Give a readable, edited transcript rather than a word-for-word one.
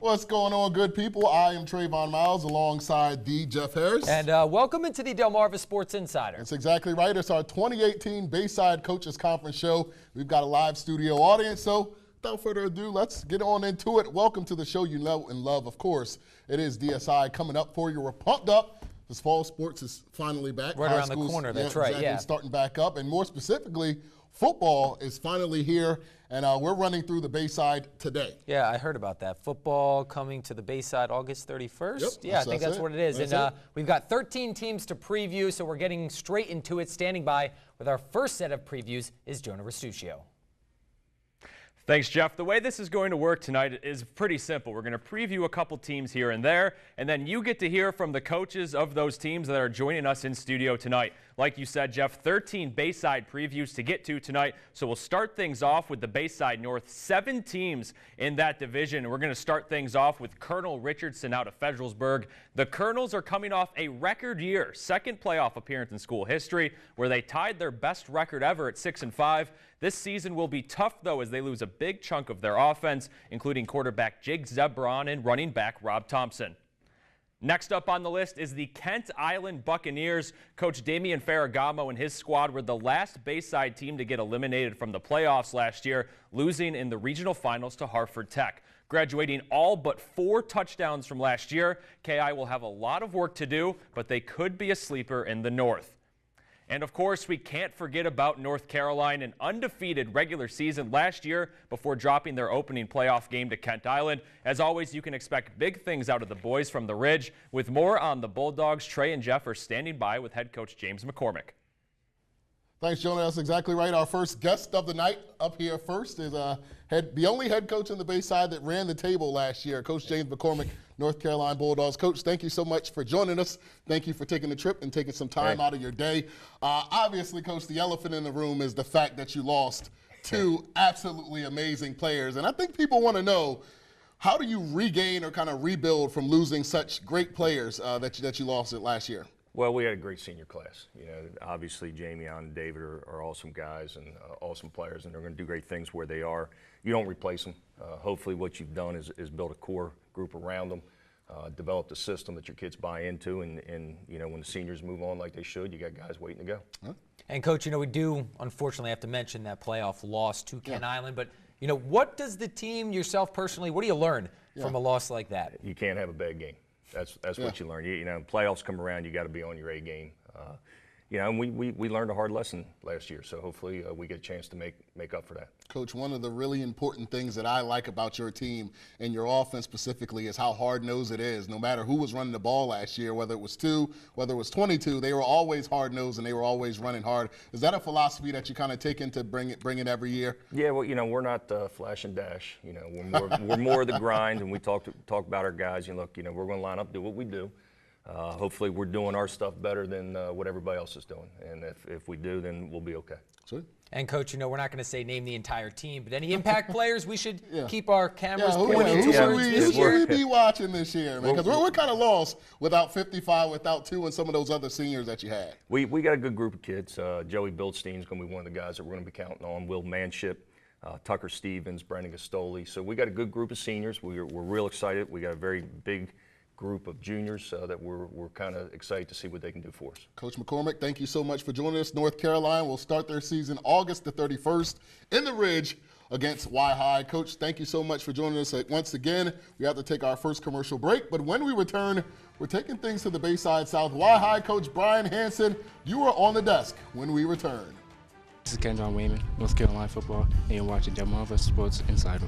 What's going on, good people? I am Trayvon Miles alongside the Jeff Harris. And welcome into the Delmarva Sports Insider. That's exactly right. It's our 2018 Bayside Coaches Conference show. We've got a live studio audience, so without further ado, let's get on into it. Welcome to the show you know and love, of course. It is DSI coming up for you. We're pumped up. This fall sports is finally back. Right around the corner, that's right, exactly, yeah. Starting back up, and more specifically, football is finally here, and we're running through the Bayside today. Yeah, I heard about that. Football coming to the Bayside August 31st. Yep, yeah, I think that's what it is. That's we've got 13 teams to preview, so we're getting straight into it. Standing by with our first set of previews is Jonah Restuccio. Thanks, Jeff. The way this is going to work tonight is pretty simple. We're going to preview a couple teams here and there, and then you get to hear from the coaches of those teams that are joining us in studio tonight. Like you said, Jeff, 13 Bayside previews to get to tonight. So we'll start things off with the Bayside North. 7 teams in that division. And we're going to start things off with Colonel Richardson out of Federalsburg. The Colonels are coming off a record year, second playoff appearance in school history, where they tied their best record ever at 6-5. This season will be tough, though, as they lose a big chunk of their offense, including quarterback Jake Zebron and running back Rob Thompson. Next up on the list is the Kent Island Buccaneers. Coach Damian Ferragamo and his squad were the last Bayside team to get eliminated from the playoffs last year, losing in the regional finals to Hartford Tech. Graduating all but 4 touchdowns from last year, KI will have a lot of work to do, but they could be a sleeper in the North. And, of course, we can't forget about North Carolina, an undefeated regular season last year before dropping their opening playoff game to Kent Island. As always, you can expect big things out of the boys from the Ridge. With more on the Bulldogs, Trey and Jeff are standing by with head coach James McCormick. Thanks, Jonah. That's exactly right. Our first guest of the night up here first is the only head coach in the Bayside that ran the table last year, Coach James McCormick, North Carolina Bulldogs. Coach, thank you so much for joining us. Thank you for taking the trip and taking some time out of your day. Obviously, Coach, the elephant in the room is the fact that you lost 2 absolutely amazing players. And I think people want to know, how do you regain or kind of rebuild from losing such great players that you lost it last year? Well, we had a great senior class. You know, obviously Jamie and David are awesome guys and awesome players, and they're going to do great things where they are. You don't replace them. Hopefully what you've done is build a core group around them, develop a system that your kids buy into, and you know, when the seniors move on like they should, you got guys waiting to go. Huh? And, Coach, you know, we do unfortunately have to mention that playoff loss to Kent Island, but, you know, what does the team, yourself personally, what do you learn from a loss like that? You can't have a bad game. That's what you learn. You know, playoffs come around, you got to be on your A game. You know, and we learned a hard lesson last year, so hopefully we get a chance to make up for that. Coach, one of the really important things that I like about your team and your offense specifically is how hard-nosed it is. No matter who was running the ball last year, whether it was 2, whether it was 22, they were always hard-nosed and they were always running hard. Is that a philosophy that you kind of take into bring it every year? Yeah, well, you know, we're not flash and dash. You know, we're more of the grind, and we talk about our guys. You know, look, you know, we're going to line up, do what we do. Hopefully we're doing our stuff better than what everybody else is doing. And if we do, then we'll be okay. Sweet. And, Coach, you know, we're not going to say name the entire team, but any impact players we should keep our cameras pointed towards this year? Who should we be watching this year, man? Because we're kind of lost without 55, without 2, and some of those other seniors that you had. We got a good group of kids. Joey Bildstein's going to be one of the guys that we're going to be counting on. Will Manship, Tucker Stevens, Brendan Gastoli. So we got a good group of seniors. We're real excited. We got a very big group of juniors that we're kind of excited to see what they can do for us. Coach McCormick, thank you so much for joining us. North Carolina will start their season August the 31st in the Ridge against Y-High. Coach, thank you so much for joining us. Once again, we have to take our first commercial break, but when we return, we're taking things to the Bayside South. Y-High coach Brian Hansen, you are on the desk when we return. This is Ken John Wayman, North Carolina football, and you're watching Delmarva Sports Insider.